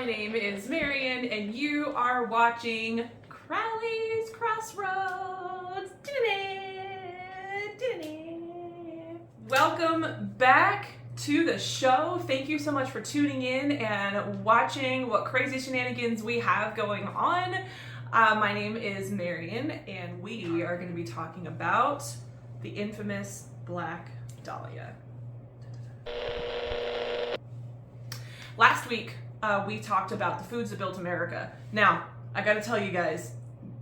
My name is Marion, and you are watching Crowley's Crossroads. Welcome back to the show. Thank you so much for tuning in and watching what crazy shenanigans we have going on. My name is Marion, and we are going to be talking about the infamous Black Dahlia. Last week, we talked about the foods that built America. Now, I gotta tell you guys,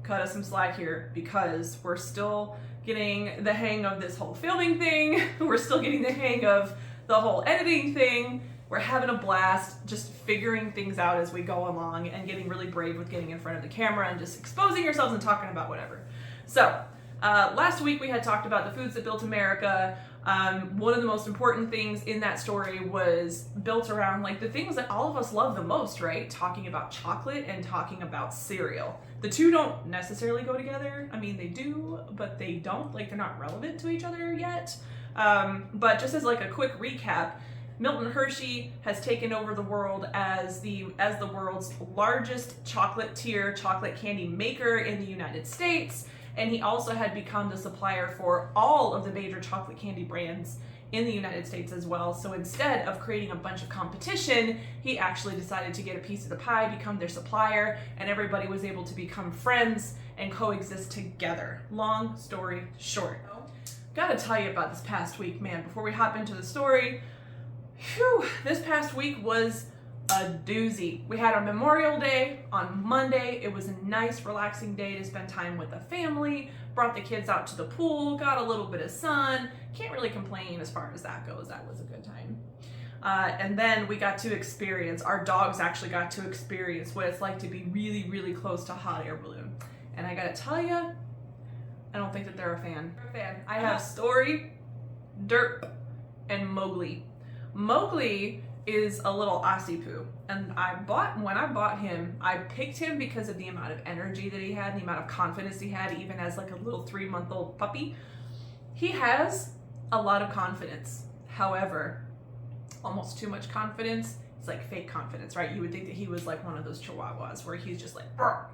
cut us some slack here because we're still getting the hang of this whole filming thing. We're still getting the hang of the whole editing thing. We're having a blast just figuring things out as we go along and getting really brave with getting in front of the camera and just exposing yourselves and talking about whatever. So, last week we had talked about the foods that built America. One of the most important things in that story was built around like the things that all of us love the most, right? Talking about chocolate and talking about cereal. The two don't necessarily go together. I mean, they do, but they don't. Like, they're not relevant to each other yet. But just as like a quick recap, Milton Hershey has taken over the world as the world's largest chocolate candy maker in the United States. And he also had become the supplier for all of the major chocolate candy brands in the United States as well. So instead of creating a bunch of competition, he actually decided to get a piece of the pie, become their supplier, and everybody was able to become friends and coexist together. Long story short. Gotta tell you about this past week, man, before we hop into the story. Whew, this past week was a doozy. We had our Memorial Day on Monday. It was a nice, relaxing day to spend time with the family. Brought the kids out to the pool, got a little bit of sun. Can't really complain as far as that goes. That was a good time. And then we got to experience, our dogs actually got to experience what it's like to be really, really close to a hot air balloon. And I gotta tell you, I don't think that they're a fan. I have Story, Derp, and Mowgli. Mowgli is a little Aussie poo, and when I bought him, I picked him because of the amount of energy that he had, the amount of confidence he had, even as like a little 3-month-old puppy. He has a lot of confidence. However, almost too much confidence. It's like fake confidence, right? You would think that he was like one of those chihuahuas where he's just like, "Brr."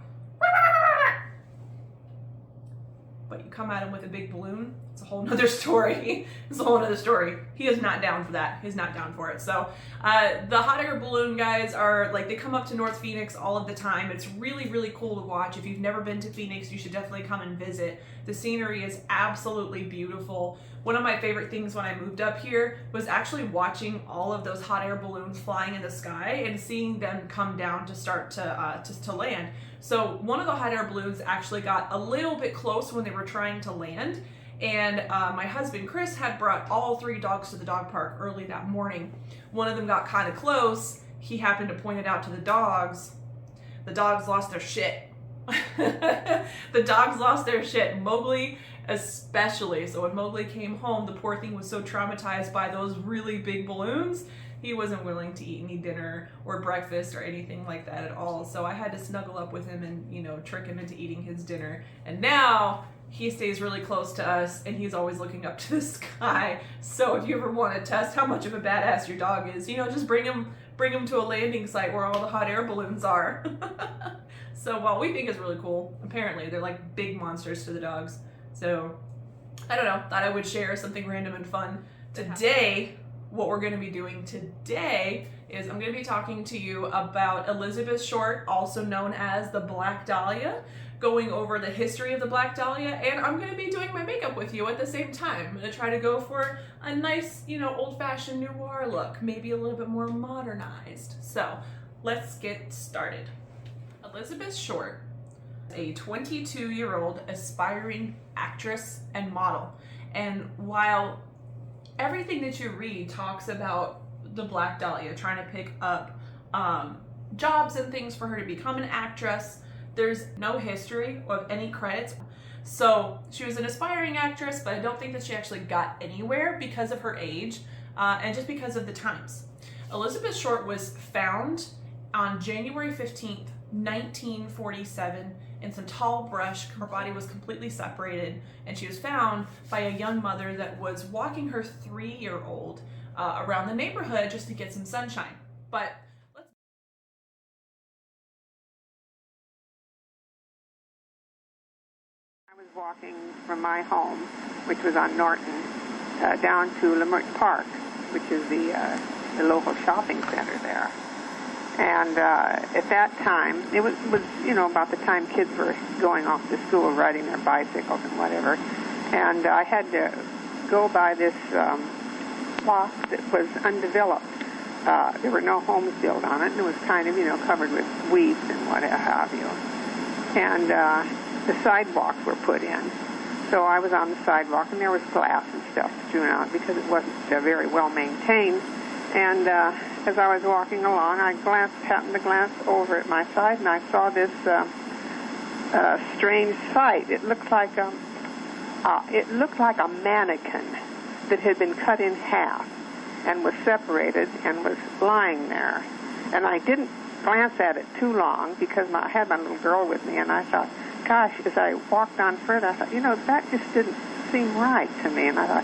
But you come at him with a big balloon, it's a whole nother story. It's a whole nother story. He is not down for that. He's not down for it. So the hot air balloon guys are like, they come up to North Phoenix all of the time. It's really, really cool to watch. If you've never been to Phoenix, you should definitely come and visit. The scenery is absolutely beautiful. One of my favorite things when I moved up here was actually watching all of those hot air balloons flying in the sky and seeing them come down to start to land. So one of the hot air balloons actually got a little bit close when they were trying to land. And my husband, Chris, had brought all 3 dogs to the dog park early that morning. One of them got kind of close. He happened to point it out to the dogs. The dogs lost their shit. The dogs lost their shit. Mowgli especially. So when Mowgli came home, the poor thing was so traumatized by those really big balloons, he wasn't willing to eat any dinner or breakfast or anything like that at all. So I had to snuggle up with him and, you know, trick him into eating his dinner. And now he stays really close to us and he's always looking up to the sky. So if you ever want to test how much of a badass your dog is, you know, just bring him to a landing site where all the hot air balloons are. So what we think is really cool, apparently they're like big monsters to the dogs. So I don't know, thought I would share something random and fun. Today, what we're going to be doing today is I'm going to be talking to you about Elizabeth Short, also known as the Black Dahlia, going over the history of the Black Dahlia, and I'm going to be doing my makeup with you at the same time. I'm going to try to go for a nice, you know, old-fashioned noir look, maybe a little bit more modernized. So let's get started. Elizabeth Short, a 22-year-old aspiring actress and model, and while everything that you read talks about the Black Dahlia trying to pick up jobs and things for her to become an actress, there's no history of any credits. So she was an aspiring actress, but I don't think that she actually got anywhere because of her age and just because of the times. Elizabeth Short was found on January 15th, 1947 in some tall brush. Her body was completely separated, and she was found by a young mother that was walking her 3-year-old around the neighborhood just to get some sunshine. But walking from my home, which was on Norton, down to Limerick Park, which is the local shopping center there. And at that time, it was about the time kids were going off to school, riding their bicycles and whatever. And I had to go by this block that was undeveloped. There were no homes built on it, and it was kind of, covered with weeds and what have you. And the sidewalks were put in. So I was on the sidewalk, and there was glass and stuff strewn out because it wasn't very well maintained. And as I was walking along, I happened to glance over at my side, and I saw this strange sight. It looked like a mannequin that had been cut in half and was separated and was lying there. And I didn't glance at it too long because I had my little girl with me, and I thought, gosh, as I walked on further, I thought, that just didn't seem right to me. And I thought,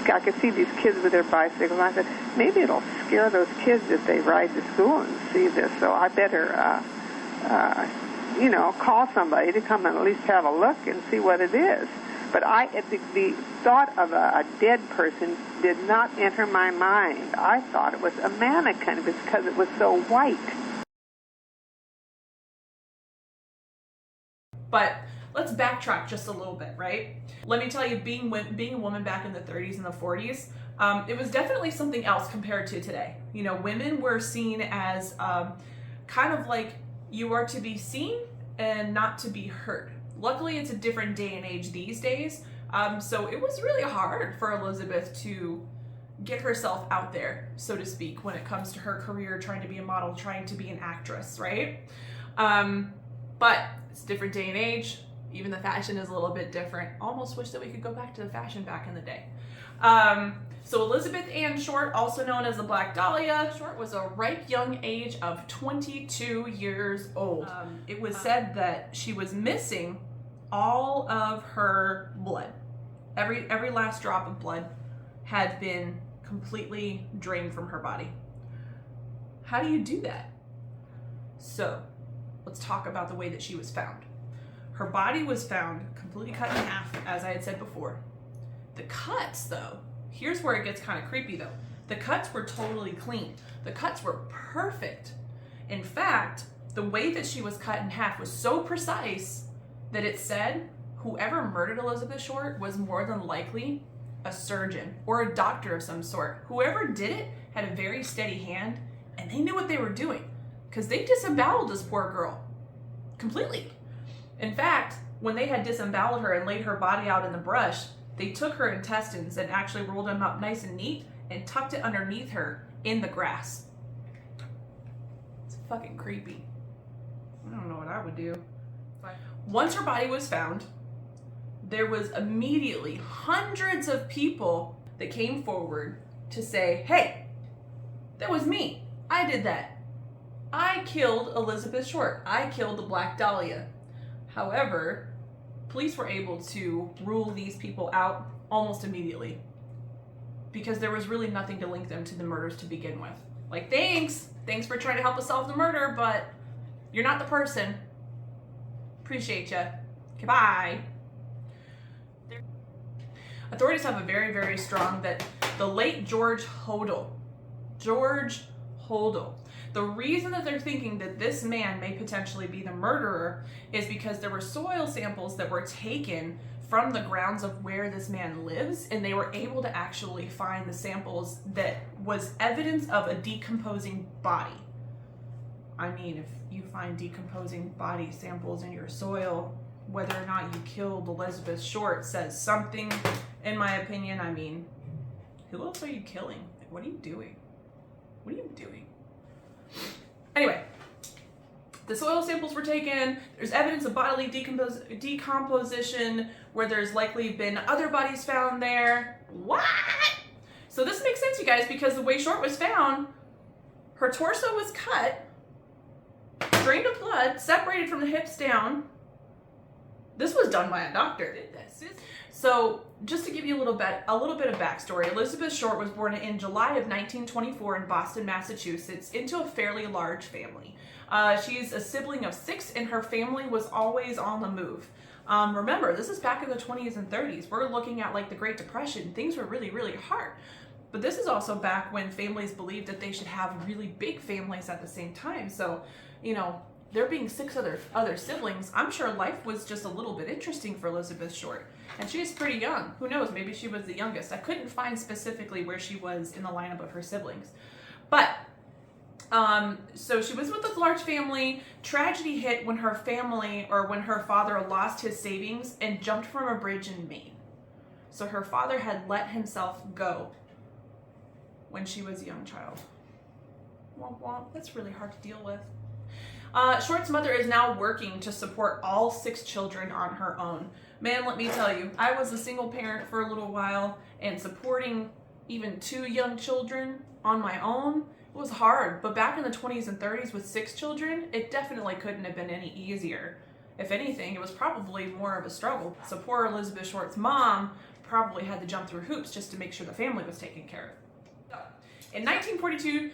I could see these kids with their bicycles, and I said, maybe it'll scare those kids if they ride to school and see this, so I better, call somebody to come and at least have a look and see what it is. But the thought of a dead person did not enter my mind. I thought it was a mannequin because it was so white. But let's backtrack just a little bit, right? Let me tell you, being a woman back in the 30s and the 40s, it was definitely something else compared to today. Women were seen as kind of like you are to be seen and not to be heard. Luckily, it's a different day and age these days, so it was really hard for Elizabeth to get herself out there, so to speak, when it comes to her career, trying to be a model, trying to be an actress, right? But it's a different day and age. Even the fashion is a little bit different. Almost wish that we could go back to the fashion back in the day. So Elizabeth Ann Short, also known as the Black Dahlia, Short was a ripe young age of 22 years old. It was said that she was missing all of her blood. Every last drop of blood had been completely drained from her body. How do you do that? So let's talk about the way that she was found. Her body was found completely cut in half, as I had said before. The cuts, though, here's where it gets kind of creepy, though. The cuts were totally clean. The cuts were perfect. In fact, the way that she was cut in half was so precise that it said whoever murdered Elizabeth Short was more than likely a surgeon or a doctor of some sort. Whoever did it had a very steady hand, and they knew what they were doing because they disemboweled this poor girl completely. In fact, when they had disemboweled her and laid her body out in the brush, they took her intestines and actually rolled them up nice and neat and tucked it underneath her in the grass. It's fucking creepy. I don't know what I would do. Once her body was found, there was immediately hundreds of people that came forward to say, hey, that was me. I did that. I killed Elizabeth Short. I killed the Black Dahlia. However, police were able to rule these people out almost immediately because there was really nothing to link them to the murders to begin with. Like, thanks for trying to help us solve the murder, but you're not the person. Appreciate you. Goodbye. Authorities have a very, very strong that the late George Hodel, the reason that they're thinking that this man may potentially be the murderer is because there were soil samples that were taken from the grounds of where this man lives, and they were able to actually find the samples that was evidence of a decomposing body. I mean, if you find decomposing body samples in your soil, whether or not you killed Elizabeth Short says something, in my opinion. I mean, who else are you killing? Like, what are you doing? What are you doing? Anyway, the soil samples were taken. There's evidence of bodily decomposition where there's likely been other bodies found there. What? So this makes sense, you guys, because the way Short was found, her torso was cut, drained of blood, separated from the hips down. This was done by a doctor. So just to give you a little bit of backstory, Elizabeth Short was born in July of 1924 in Boston, Massachusetts, into a fairly large family. She's a sibling of 6, and her family was always on the move. Remember, this is back in the 20s and 30s. We're looking at like the Great Depression. Things were really, really hard. But this is also back when families believed that they should have really big families at the same time. So, you know, there being 6 other siblings, I'm sure life was just a little bit interesting for Elizabeth Short. And she is pretty young. Who knows? Maybe she was the youngest. I couldn't find specifically where she was in the lineup of her siblings. But so she was with this large family. Tragedy hit when her family, or when her father lost his savings and jumped from a bridge in Maine. So her father had let himself go when she was a young child. Womp womp. That's really hard to deal with. Short's mother is now working to support all 6 children on her own. Man, let me tell you, I was a single parent for a little while, and supporting even 2 young children on my own was hard. But back in the 20s and 30s with 6 children, it definitely couldn't have been any easier. If anything, it was probably more of a struggle. So poor Elizabeth Short's mom probably had to jump through hoops just to make sure the family was taken care of. In 1942,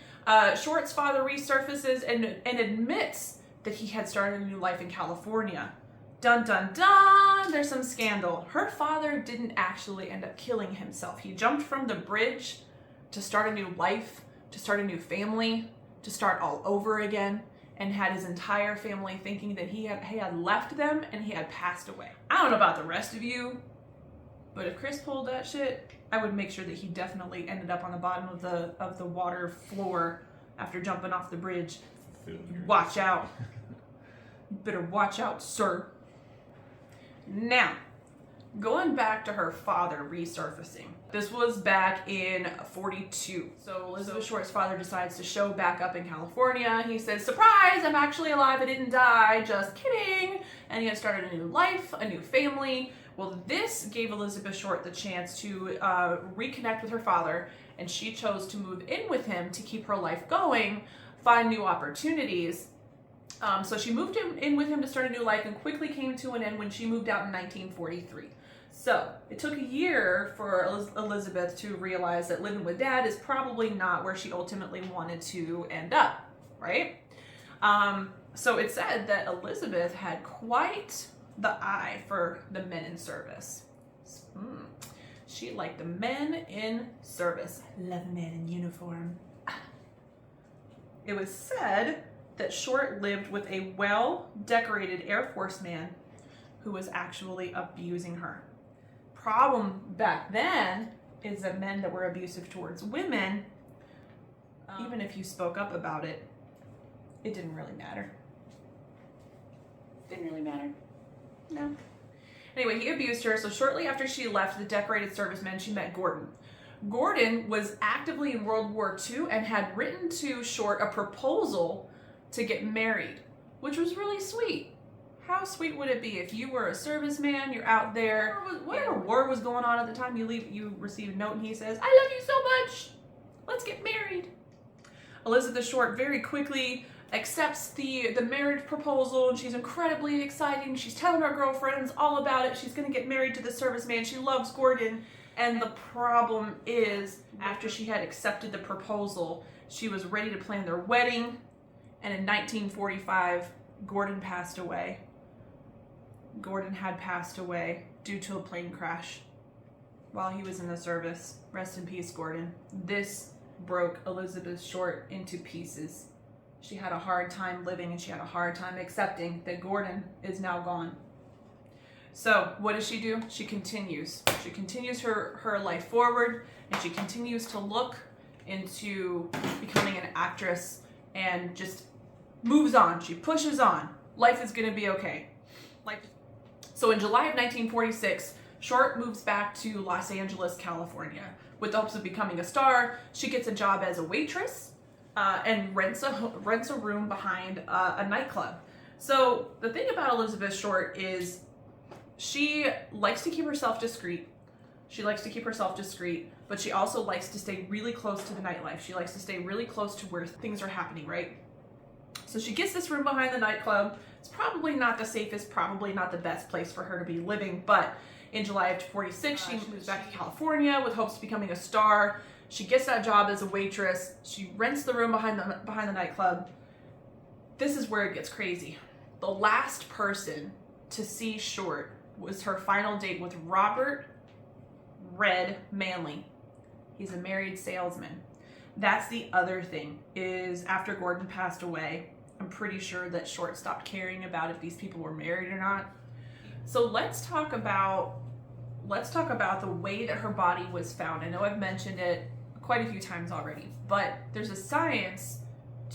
Short's father resurfaces and admits that he had started a new life in California. Dun dun dun, there's some scandal. Her father didn't actually end up killing himself. He jumped from the bridge to start a new life, to start a new family, to start all over again, and had his entire family thinking that he had left them and he had passed away. I don't know about the rest of you, but if Chris pulled that shit, I would make sure that he definitely ended up on the bottom of the water floor after jumping off the bridge. Watch out. You better watch out, sir. Now, going back to her father resurfacing. This was back in 42. So Elizabeth Short's father decides to show back up in California. He says, surprise, I'm actually alive, I didn't die, just kidding. And he had started a new life, a new family. Well, this gave Elizabeth Short the chance to reconnect with her father, and she chose to move in with him to keep her life going, find new opportunities. So she moved in with him to start a new life and quickly came to an end when she moved out in 1943. So it took a year for Elizabeth to realize that living with dad is probably not where she ultimately wanted to end up, right? So it said that Elizabeth had quite the eye for the men in service. She liked the men in service. Love a man in uniform. It was said that Short lived with a well-decorated Air Force man who was actually abusing her. Problem back then is that men that were abusive towards women, even if you spoke up about it, it didn't really matter. Didn't really matter. No. Anyway, he abused her, so shortly after she left the decorated servicemen, she met Gordon. Gordon was actively in World War II and had written to Short a proposal to get married, which was really sweet. How sweet would it be if you were a serviceman, you're out there, whatever war was going on at the time, you receive a note and he says, I love you so much, let's get married. Elizabeth Short very quickly accepts the marriage proposal, and she's incredibly excited. She's telling her girlfriends all about it. She's going to get married to the serviceman. She loves Gordon. And the problem is, after she had accepted the proposal, she was ready to plan their wedding. And in 1945, Gordon passed away. Gordon had passed away due to a plane crash while he was in the service. Rest in peace, Gordon. This broke Elizabeth Short into pieces. She had a hard time living, and she had a hard time accepting that Gordon is now gone. So what does she do? She continues. She continues her life forward, and she continues to look into becoming an actress and just moves on. She pushes on. Life is going to be okay. So in July of 1946, Short moves back to Los Angeles, California. With the hopes of becoming a star, she gets a job as a waitress. And rents a room behind a nightclub. So the thing about Elizabeth Short is she likes to keep herself discreet. But she also likes to stay really close to the nightlife. She likes to stay really close to where things are happening, right? So she gets this room behind the nightclub. It's probably not the safest, probably not the best place for her to be living, but in July of 46, she moves back to California with hopes of becoming a star. She gets that job as a waitress. She rents the room behind the nightclub. This is where it gets crazy. The last person to see Short was her final date with Robert Red Manley. He's a married salesman. That's the other thing, is after Gordon passed away, I'm pretty sure that Short stopped caring about if these people were married or not. So let's talk about the way that her body was found. I know I've mentioned it quite a few times already, but there's a science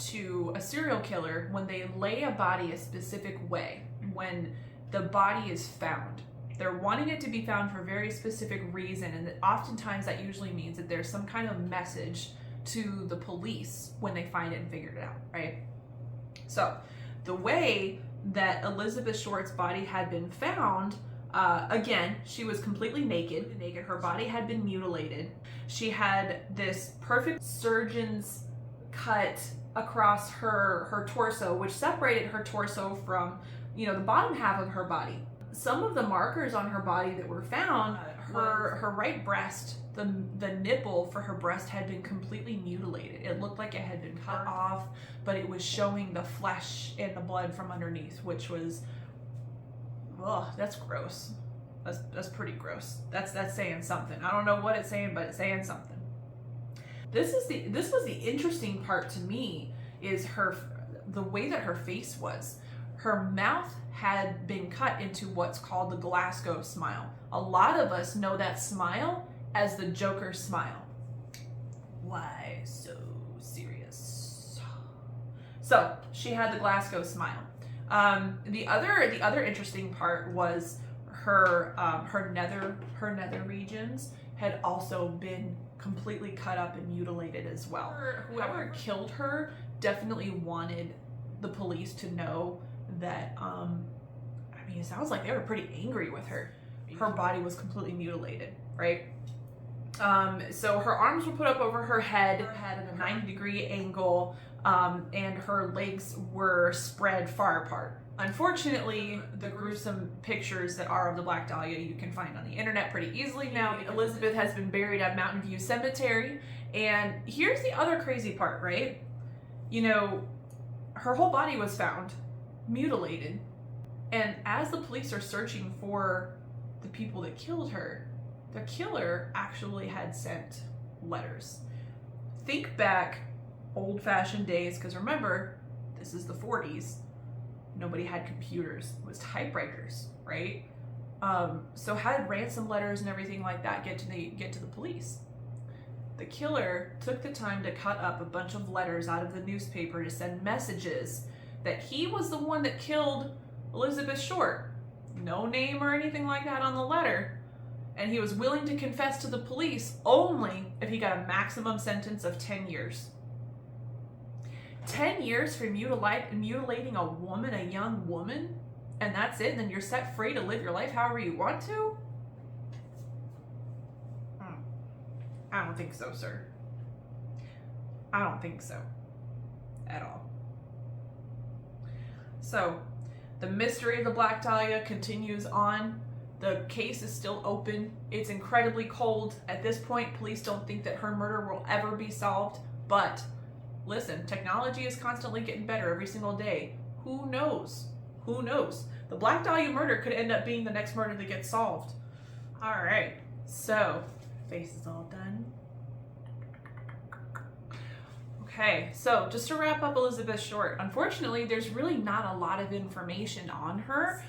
to a serial killer when they lay a body a specific way. When the body is found, they're wanting it to be found for a very specific reason, and oftentimes that usually means that there's some kind of message to the police when they find it and figured it out, right? So the way that Elizabeth Short's body had been found, again, she was completely naked. Her body had been mutilated. She had this perfect surgeon's cut across her torso, which separated her torso from, the bottom half of her body. Some of the markers on her body that were found, her right breast, the nipple for her breast had been completely mutilated. It looked like it had been cut off, but it was showing the flesh and the blood from underneath, which was, that's gross. That's pretty gross. That's saying something. I don't know what it's saying, but it's saying something. This was the interesting part to me, is the way that her face was. Her mouth had been cut into what's called the Glasgow smile. A lot of us know that smile as the Joker smile. Why so serious? So she had the Glasgow smile. The other interesting part was her nether regions had also been completely cut up and mutilated as well. Whoever killed her definitely wanted the police to know that, it sounds like they were pretty angry with her. Her body was completely mutilated, right? So her arms were put up over her head at a 90-degree angle, and her legs were spread far apart. Unfortunately, the gruesome pictures that are of the Black Dahlia you can find on the internet pretty easily now. Elizabeth has been buried at Mountain View Cemetery, and here's the other crazy part, right? Her whole body was found mutilated, and as the police are searching for the people that killed her, the killer actually had sent letters. Think back old-fashioned days, because remember, this is the 40s. Nobody had computers. It was typewriters, right? So how did ransom letters and everything like that get to the police? The killer took the time to cut up a bunch of letters out of the newspaper to send messages that he was the one that killed Elizabeth Short. No name or anything like that on the letter. And he was willing to confess to the police only if he got a maximum sentence of 10 years. 10 years for mutilating a woman, a young woman, and that's it? And then you're set free to live your life however you want to? I don't think so, sir. I don't think so. At all. So, the mystery of the Black Dahlia continues on. The case is still open. It's incredibly cold. At this point, police don't think that her murder will ever be solved. But, listen, technology is constantly getting better every single day. Who knows? Who knows? The Black Dahlia murder could end up being the next murder that gets solved. Alright, so, face is all done. Okay, so just to wrap up Elizabeth Short, unfortunately, there's really not a lot of information on her.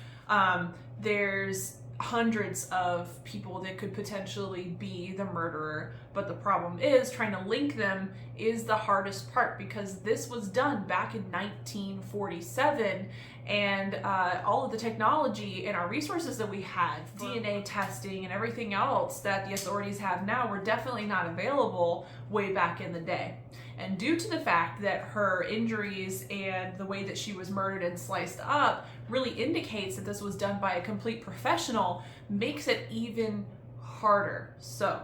There's hundreds of people that could potentially be the murderer, but the problem is trying to link them is the hardest part, because this was done back in 1947, and all of the technology and our resources that we had, DNA testing and everything else that the authorities have now, were definitely not available way back in the day. And due to the fact that her injuries and the way that she was murdered and sliced up really indicates that this was done by a complete professional, makes it even harder. So,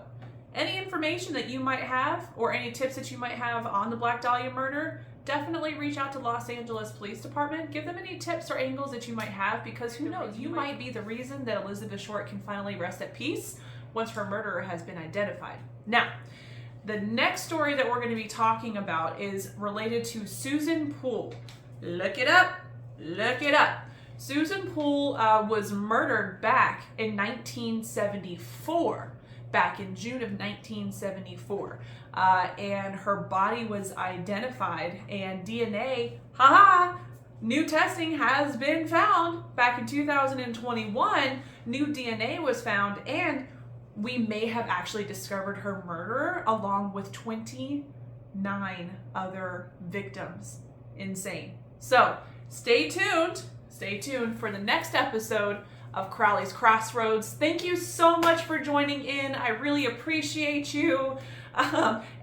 any information that you might have or any tips that you might have on the Black Dahlia murder, definitely reach out to Los Angeles Police Department. Give them any tips or angles that you might have, because who knows, you might be the reason that Elizabeth Short can finally rest at peace once her murderer has been identified. Now, the next story that we're going to be talking about is related to Susan Poole. Look it up. Look it up. Susan Poole was murdered back in 1974, back in June of 1974. And her body was identified, and DNA, new testing has been found. Back in 2021, new DNA was found, and we may have actually discovered her murderer along with 29 other victims. Insane. So stay tuned for the next episode of Crowley's Crossroads. Thank you so much for joining in. I really appreciate you.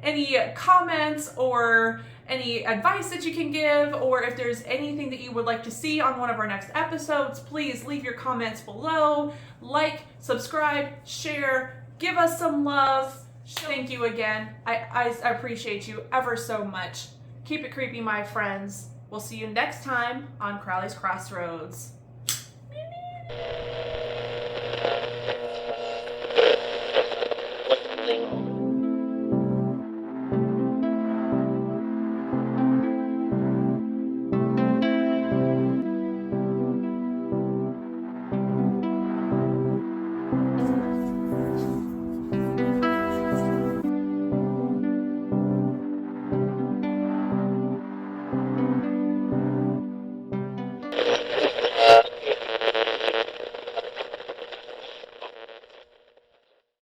Any comments or any advice that you can give, or if there's anything that you would like to see on one of our next episodes, please leave your comments below. Like, subscribe, share, give us some love. Thank you again. I appreciate you ever so much. Keep it creepy, my friends. We'll see you next time on Crowley's Crossroads.